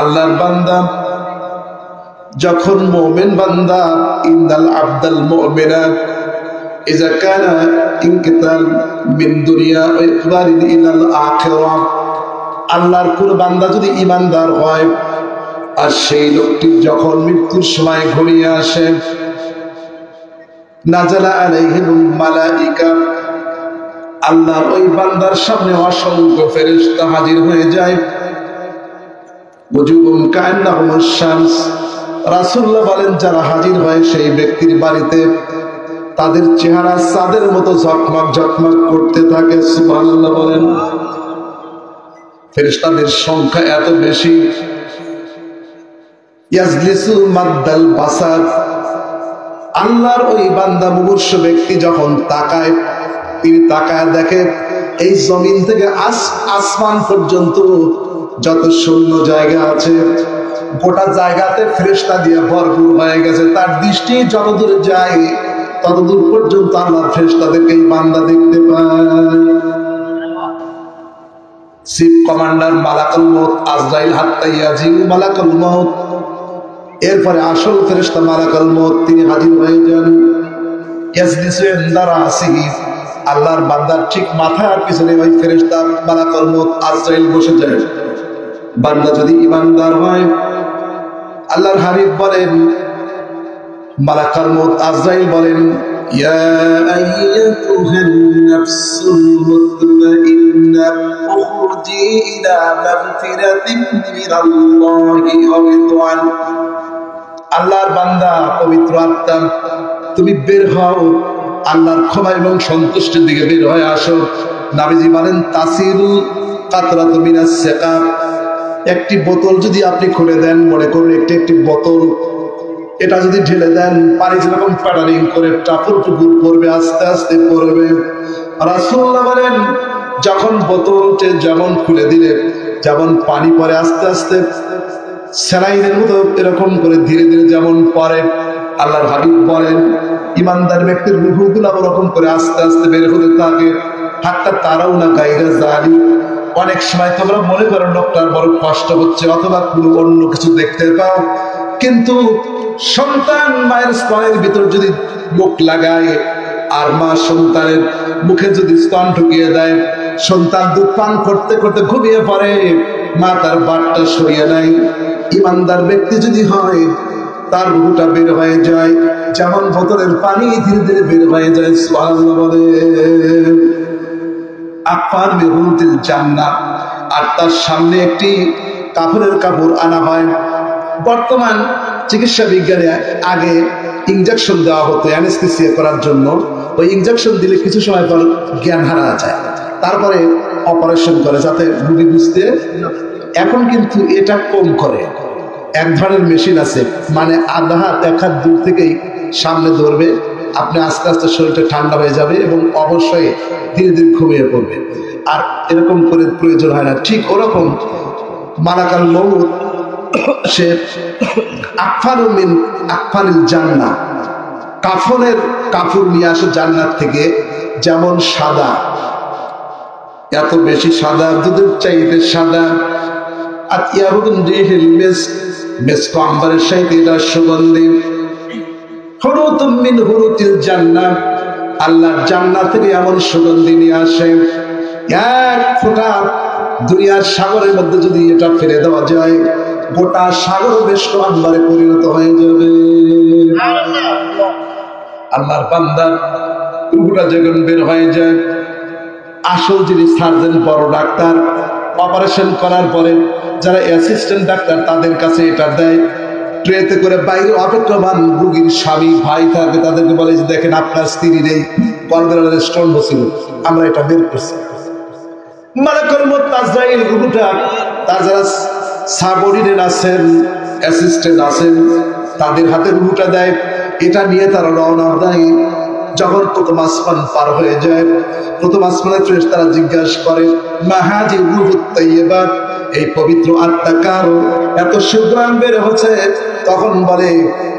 আল্লাহর বান্দা যখন মুমিন বান্দা ইন্নাল আবদাল মুমিনা ইযা কানা ইনকিতাল মিন দুনিয়া ওয়া ইকবালিন ইলাল আখিরাহ, আল্লাহর কোন বান্দা যদি ঈমানদার হয় আর সেই লোকটি যখন মৃত্যুর সময় ঘনিয়ে আসে, নাজালা আলাইহিল মালাইকা, আল্লাহর ওই বান্দার সামনে অসংখ্য ফেরেশতা হাজির হয়ে যায়। ওয়াজুবুন কান্নাহুমুশ শামস, রাসূলুল্লাহ বলেন যারা হাজির হয় সেই ব্যক্তির বাড়িতে তাদের চেহারা চাঁদের মতো ঝকমক ঝকমক করতে থাকে। সুবহানাল্লাহ বলেন। ফেরেশতাদের সংখ্যা এত বেশি। ইয়াজলিসু মাদ্দাল বাসার, আল্লাহর ওই বান্দা মুমূর্ষু ব্যক্তি যখন তাকায়, তিনি তাকায় দেখে এই জমিন থেকে আসমান পর্যন্ত যত শূন্য জায়গা আছে গোটা জায়গাতে ফেরেশতা দিয়ে ভরপুর হয়ে গেছে। তার দৃষ্টি যত দূরে যায় ততদূর পর্যন্ত আল্লাহর ফেরেশতাদেরকে এই বান্দা দেখতে পায়। চিফ কমান্ডার মালাকুল মউত আজরাইল হাত্তা ইয়াজিউ মালাকুল মউত, এরপরে আসল ফেরেশতা মালাকুল মউত তিনি হাজির হয়ে যান। ইয়াজলিসু ইনদা রাসিহি, আল্লাহর বান্দার ঠিক মাথার পিছনে ওই ফেরেশতা মালাকুল মউত আজরাইল বসে যায়। বান্দা যদি ঈমানদার হয়, আল্লাহর হাবিব বলেন, মালাকুল মউত আজরাইল বলেন, ইয়া আইয়াতুহান নাফসুল মুতমাইন্না উখরুজি ইলা মাগফিরাতিন মিনাল্লাহি ওয়া রিদওয়ান, আল্লাহর বান্দা পবিত্র আত্মা তুমি বের হও, আল্লাহর ক্ষমা এবং সন্তুষ্টির দিকে বের হয়ে আসো। নবীজি বলেন, তাসিরু কাতরাতু মিনাস সাকাব, একটি বোতল যদি আপনি খুলে দেন, মনে করুন একটি বোতল, এটা যদি ঢেলে দেন পানি যেরকম প্যাটারিং করে টাপুর টুপুর পড়বে, আস্তে আস্তে পড়বে। রাসূলুল্লাহ বলেন যখন বোতলটা যেমন খুলে দিলে যেমন পানি পড়ে আস্তে আস্তে স্যালাইনের মতো এরকম করে ধীরে ধীরে যেমন পড়ে, আল্লাহর হাবিব বলেন ইমানদার ব্যক্তির রূহগুলো ওরকম করে আস্তে আস্তে বের হতে থাকে। হাত্তা তারাও না গায়রা জালি, অনেক সময় তোমরা মনে করো লোকটার বড় কষ্ট হচ্ছে অথবা কোনো অন্য কিছু দেখতে পাও, কিন্তু সন্তান মায়ের স্তনের ভিতর যদি মুখ লাগায় আর মা সন্তানের মুখে যদি স্তন ঢুকিয়ে দেয়, সন্তান দুধ পান করতে করতে ঘুমিয়ে পড়ে, মা তার বাটটা সরিয়ে নেয়। ইমানদার ব্যক্তি যদি হয় তার রূহটা বের হয়ে যায় যেমন বোতলের পানি ধীরে ধীরে বের হয়ে যায়। সুবহানাল্লাহ বলে। আফার মিহুলতিল জান্নাহ, আর তার সামনে একটি কাপড়ের কাপড় আনা হয়। বর্তমান চিকিৎসা বিজ্ঞানে আগে ইনজেকশন দেওয়া হতো অ্যানেস্থেসিয়া করার জন্য, ওই ইনজেকশন দিলে কিছু সময় পর জ্ঞান হারা যায়, তারপরে অপারেশন করে যাতে রোগী বুঝতে। এখন কিন্তু এটা কম করে, এক ধরনের মেশিন আছে, মানে আধা হাত এক হাত দূর থেকেই সামনে ধরবে, আপনি আস্তে আস্তে শরীরটা ঠান্ডা হয়ে যাবে এবং অবশ্যই ধীরে ধীরে ঘুমিয়ে পড়বে, আর এরকম করে প্রয়োজন হয় না। ঠিক ওরকম মালাকুল মউত সে আকফালু মিন আকফালিল জান্নাহ, কাফনের কাপড় নিয়ে আসে জান্নাত থেকে, যেমন সাদা, এত বেশি সাদা, দুধের চাইতে সাদা। আতিয়াবুন রিহিল মিস্ক, মিস্ক আম্বরের সাথে এটা সুগন্ধি। হুরুতুম মিন হুরুতিল জান্নাহ, আল্লাহর জান্নাত থেকে এমন সুগন্ধি নিয়ে আসে, এক ফোঁটা দুনিয়ার সাগরের মধ্যে যদি এটা ফেলে দেওয়া যায় গোটা সাগর বেষ্ট আম্বরে পরিণত হয়ে যাবে। আল্লাহর বান্দার রূহটা যখন বের হয়ে যায়, আসল যিনি সার্জন বড় ডাক্তার, অপারেশন করার পরে যারা অ্যাসিস্ট্যান্ট ডাক্তার তাদের কাছে এটা দেয়, ট্রেতে করে বাইরে অপেক্ষমান রোগীর স্বামী ভাই থাকে, তাদেরকে বলে যে দেখেন আপনার স্ত্রীর এই গলব্লাডারে স্টোন হয়েছিল, আমরা এটা বের করছি। মালাকুল মউত আজরাইল রূহটা তার যারা সাবঅর্ডিনেট আছেন, অ্যাসিস্ট্যান্ট আছেন, তাদের হাতে রূহটা দেয়, এটা নিয়ে তারা রওনা দেয়। যখন প্রথম আসমান পার হয়ে যায়, প্রথম আসমানের ফেরেশতারা জিজ্ঞাসা করে মা হাজি রূহুত তাইয়্যিবা, এই পবিত্র আত্মা কার, এত সুগ্রাণ বের হচ্ছে? তখন বলে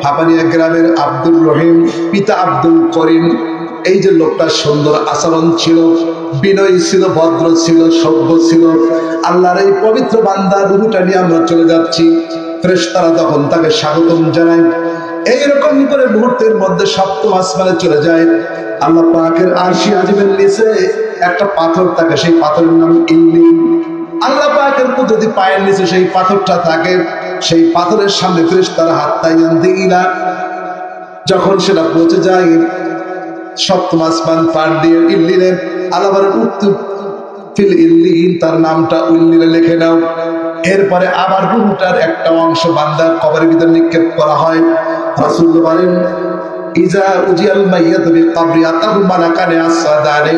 হাপানিয়া গ্রামের আব্দুর রহিম, পিতা আব্দুল করিম, এই যে লোকটা সুন্দর আচরণ ছিল, বিনয়ী ছিল, ভদ্র ছিল, সভ্য ছিল, আল্লাহর এই পবিত্র বান্দার রূহটা নিয়ে আমরা চলে যাচ্ছি। ফেরেশতারা তখন তাকে স্বাগতম জানায়। এইরকম করে মুহূর্তের মধ্যে সপ্তম আসমানে চলে যায়। আল্লাহ পাকের আরশি আজিমের নিচে একটা পাথর থাকে, সেই পাথরের নাম ইল্লিন। আল্লাহ পাকের কুদরতি পায়ের নিচে সেই পাথরটা থাকে। সেই পাথরের সামনে ফেরেশতারা হাত তাইয়ান দিলা, যখন সেটা পৌঁছে যায় সপ্তম আসমান পার দিয়ে ইল্লিনে, আল্লাহ উত্তর ফিল ইল্লিন, তার নামটা ইল্লিনে লিখে নাও। এরপরে আবার রূহটার একটা অংশ বান্দার কবরের ভিতরে নিক্ষেপ করা হয়। রাসূলুল্লাহ বলেন, ইজা উজিয়াল মাইয়াত বিকবরি আতাহু মালাকানে আসসাদানে,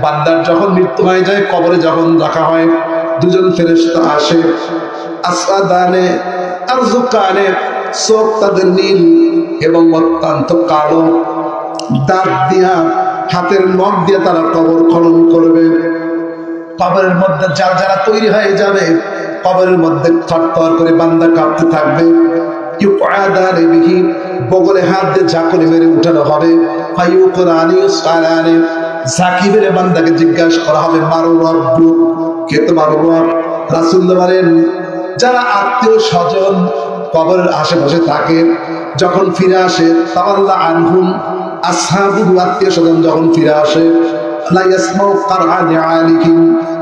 বান্দার যখন মৃত্যু হয়ে যায়, কবরে যখন রাখা হয়, দুজন ফেরেশতা আসে। আসসাদানে আরজুকানে, চোখ তাদের নীল এবং অত্যন্ত কালো, দাঁত দিয়া, হাতের নখ দিয়ে তারা কবর খনন করবে। কবরের মধ্যে যারা যারা তৈরি হয়ে যাবে, কবরের মধ্যে থরথর করে বান্দা কাঁপতে থাকবে। ইউকআদানে বিহি, বগলে হাত দিয়ে ঝাঁকুনি মেরে উঠানো হবে। ফায়ুকরানি ইসআলানে, ঝাঁকি মেরে বান্দাকে জিজ্ঞাসা করা হবে, মারু রব্বু, কে তোমার রব? রাসূলুল্লাহ বলেন, যারা আত্মীয় স্বজন কবরের আশেপাশে থাকে, যখন ফিরে আসে, তাওয়াল্লা আনহুম আসহাবুহু, আত্মীয় স্বজন যখন ফিরে আসে, লা ইয়াসমাউ কারআনি আলিহিম,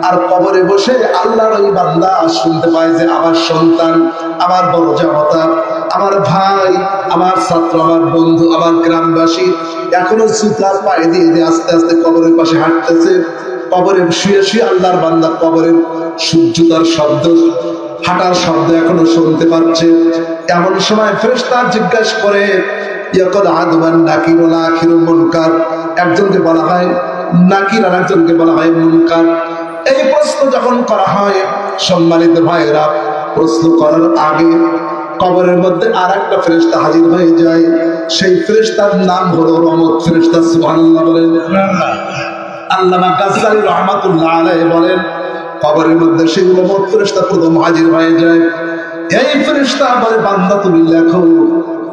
আর কবরে বসে আল্লাহর ওই বান্দা শুনতে পায় যে আমার সন্তান, আমার বড় জামাতা, আমার ভাই, আমার ছাত্র, আমার বন্ধু, আমার গ্রামবাসী এখনো জুতার পায়ে দিয়ে দিয়ে আস্তে আস্তে কবরের পাশে হাঁটতেছে। কবরে শুয়ে শুয়ে আল্লাহর বান্দা কবরের সূর্যতার শব্দ, হাঁটার শব্দ এখনো শুনতে পাচ্ছে। এমন সময় ফেরেশতা জিজ্ঞাসা করে, ইয়াকুল আদওয়ান নাকির ওয়া আখিরুল মুনকার, একজনকে বলা হয় নাকির আর একজনকে বলা হয় মুনকার। এই প্রশ্ন যখন করা হয়, সম্মানিত ভাইয়েরা, প্রশ্ন করার আগে কবরের মধ্যে আর একটা ফেরেশতা হাজির হয়ে যায়। সেই ফেরেশতার নাম হলো রহমত ফেরেশতা। সুবহানাল্লাহ বলেন। আল্লামা গাজ্জালী রাহমাতুল্লাহ আলাইহি বলেন, কবরের মধ্যে সেই রহমত ফেরেশতা প্রথম হাজির হয়ে যায়। এই ফেরেশতা বলে, বান্দা তুমি লেখো।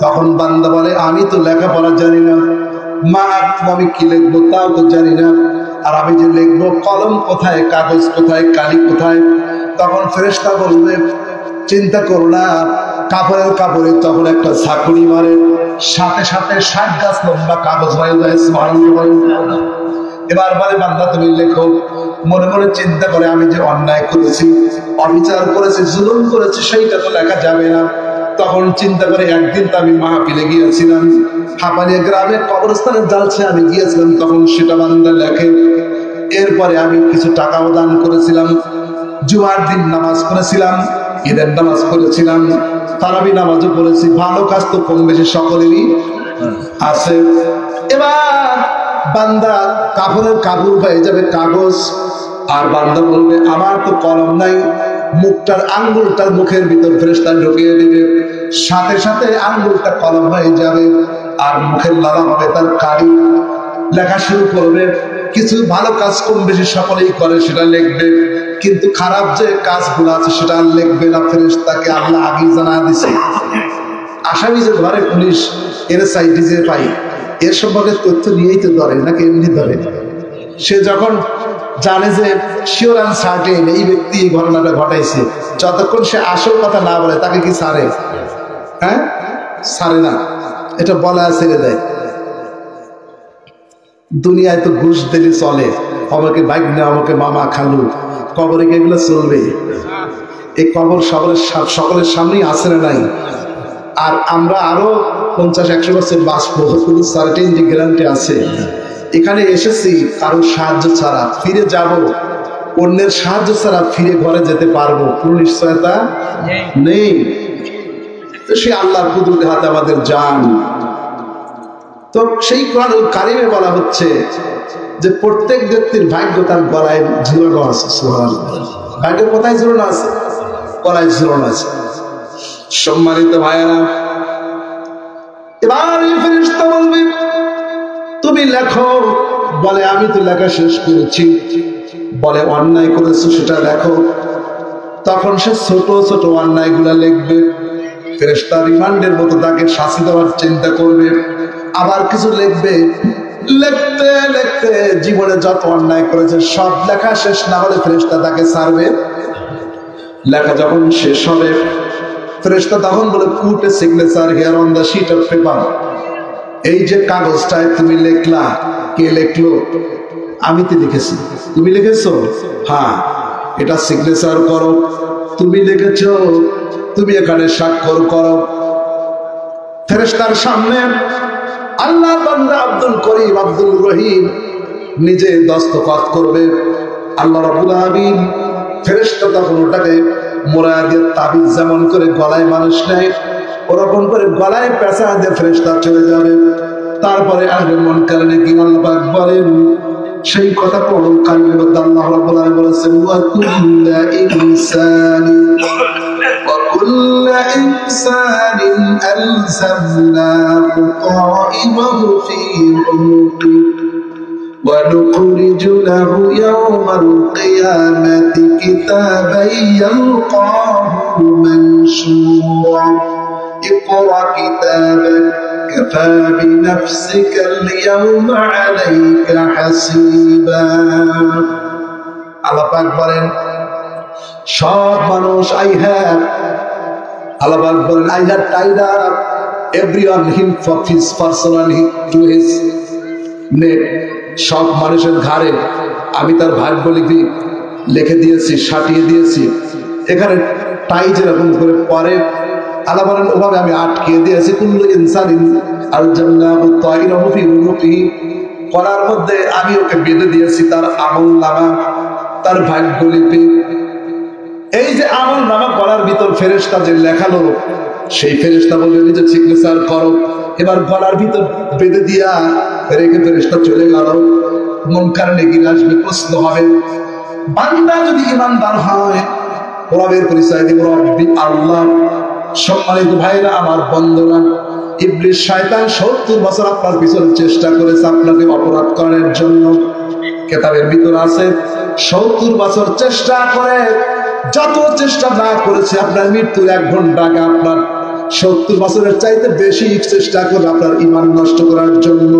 তখন বান্দা বলে, আমি তো লেখাপড়া জানি না, মা আমি কি লিখবো তাও তো জানি না, আর আমি যে লিখবো কলম কোথায়, কাগজ কোথায়, কালি কোথায়? তখন ফেরেশতা বলবে, চিন্তা করো না, কাপড়ের কাপড়ে তখন একটা ঝাঁকুনি মারে, সাথে সাথে 60 গাছ লম্বা কাগজ হয়ে যায়। সুবহানাল্লাহ। এবার বলে, বান্দা তুমি লেখো। মনে মনে চিন্তা করে, আমি যে অন্যায় করেছি, অবিচার করেছি, জুলুম করেছি, সেইটা তো লেখা যাবে না। তখন চিন্তা করে, একদিন তো আমি মাহফিলে গিয়েছিলাম, হাপানিয়া গ্রামে কবরস্থানে জালসে আমি গিয়েছিলাম, তখন সেটা বান্দা লেখে। এরপরে আমি কিছু টাকাও দান করেছিলাম, জুমার দিন নামাজ পড়েছিলাম, ঈদের নামাজ পড়েছিলাম, তারাবি নামাজও পড়েছি। ভালো কাজ তো কম বেশি সকলেরই আছে। এবার বান্দা কাপড়ের কাপড় হয়ে যাবে কাগজ, আর বান্দা বলবে, আমার তো কলম নাই। মুখটার আঙ্গুলটার মুখের ভিতর ফেরেশতা ঢুকিয়ে দিবে, সাথে সাথে আঙ্গুলটা কলম হয়ে যাবে, আর মুখের লালা হবে তার কালি। লেখা শুরু করবে। কিছু ভালো কাজ কম বেশি সকলেই করে, সেটা লিখবে, কিন্তু খারাপ যে কাজগুলো আছে সেটা আর লিখবে না। ফেরেশতাকে আল্লাহ আগেই জানা দিছে। আসামি যে ধরে পুলিশ, এনএসআইডি যে পাই, এর সম্পর্কে তথ্য নিয়েই তো ধরে, নাকি এমনি ধরে? সে যখন জানে যে শিওর অ্যান্ড সার্টেন এই ব্যক্তি এই ঘটনাটা ঘটাইছে, যতক্ষণ সে আসল কথা না বলে তাকে কি ছাড়ে? হ্যাঁ, ছাড়ে না। এটা বলা ছেড়ে দেয়। দুনিয়ায় তো ঘুষ দিলে চলে, আমাকে বাইক না, আমাকে মামা খালু, কবরে কি এগুলো চলবে? এই কবর সকলের সামনেই আছে না নাই? আর আমরা আরো 50-100 বছর বাঁচবো, কোনো সার্টেনটি গ্যারান্টি আছে? এখানে এসেছি কারো সাহায্য ছাড়া, ফিরে যাব অন্যের সাহায্য ছাড়া, ফিরে ঘরে যেতে পারবো কোনো নিশ্চয়তা নেই। তো সে আল্লাহর কুদরতের হাতে আমাদের জান। তো সেই কোরআনুল কারীমে বলা হচ্ছে যে প্রত্যেক ব্যক্তির ভাগ্য তার গলায় ঝুলানো আছে। সুবহানাল্লাহ। ভাগ্য কোথায় ঝুলানো আছে? গলায় ঝুলানো আছে। সম্মানিত ভাইয়েরা, এবার এই ফেরেশতা বলবে, তুমি লেখো। বলে, আমি তো লেখা শেষ করেছি। বলে, অন্যায় করেছো সেটা লেখো। তখন সে ছোট ছোট অন্যায়গুলা লিখবে। ফেরেশতা রিমান্ডের মতো তাকে শাস্তি দেওয়ার চিন্তা করবে। আবার কিছু লিখবে, লিখতে লিখতে জীবনে যত অন্যায় করেছে সব লেখা শেষ না হলে ফেরেশতা তাকে ছাড়বে। লেখা যখন শেষ হবে ফেরেশতা তখন বলে put a signature here on the sheet of paper. এই যে কাগজটায় তুমি লিখলা, কে লিখলো? আমি তো লিখেছি। তুমি লিখেছো? হ্যাঁ। এটা সিগনেচার করো। তুমি লিখেছো, তুমি এখানে স্বাক্ষর করো। ফেরেশতার সামনে আল্লাহর বান্দা আব্দুল করিম আব্দুল রহিম নিজে দস্তখত করবে। আল্লাহ রাব্বুল আলামিন ফেরেশতা তখন ওটাকে মোড়া দিয়ে তাবিজ যেমন করে গলায় মানুষ নেয় ওরকম করে গলায় পেঁচা দিয়ে ফেরেশতা চলে যাবে। তারপরে আসবে মুনকার নাকির। আল্লাহ পাক বলেন সেই কথা পড়ো কালমের মধ্যে আল্লাহ রাব্বুল আলামিন বলেছেন ওয়া কুল্লা ইনসানিন আলজামনাহু তাইরাহু ফি উনুকি ওয়া নুখরিজু লাহু ইয়াওমাল কিয়ামাতি কিতাবান ইয়ালকাহু মানশুরা ইকরা কিতাবাক কাফা বিনাফসিকা আল-ইয়াওমা আলাইকা হাসিবা। আল্লাহ পাক বলেন সব মানুষ I have tied up everyone him for his personal to his neck। সব মানুষের ঘাড়ে আমি তার ভাগ্য লিখে দিয়েছি, সাটিয়ে দিয়েছি। এখানে টাই যেরকম করে পরে আল্লাহ বলেন ওভাবে আমি আটকে দিয়েছি। কুল্লু ইনসানিন আলজামনাহু তাইরাহু ফি উনুকিহি, করার মধ্যে আমি ওকে বেঁধে দিয়েছি তার আমলনামা, তার ভাগ্যলিপি। এই যে আমলনামা করার ভিতর ফেরেশতা যে লেখালো সেই ফেরেশতা বলবে নিজে সিগনেচার করো। এবার গলার ভিতর বেঁধে দিয়া রেখে ফেরেশতা চলে গেল। মুনকার নাকির আসবে, প্রশ্ন হবে। বান্দা যদি ঈমানদার হয় রবের পরিচয় দিব রব্বি আল্লাহ। সম্মানিত ভাইরা আমার বন্ধুরা, ইবলিস শয়তান 70 বছর আপনার পিছনে চেষ্টা করেছে আপনাকে অপরাধ করার জন্য। কিতাবের ভিতর আছে 70 বছর চেষ্টা করে যত চেষ্টা না করেছে আপনার মৃত্যুর 1 ঘন্টা আগে আপনার 70 বছরের চাইতে বেশি চেষ্টা করে আপনার ঈমান নষ্ট করার জন্য।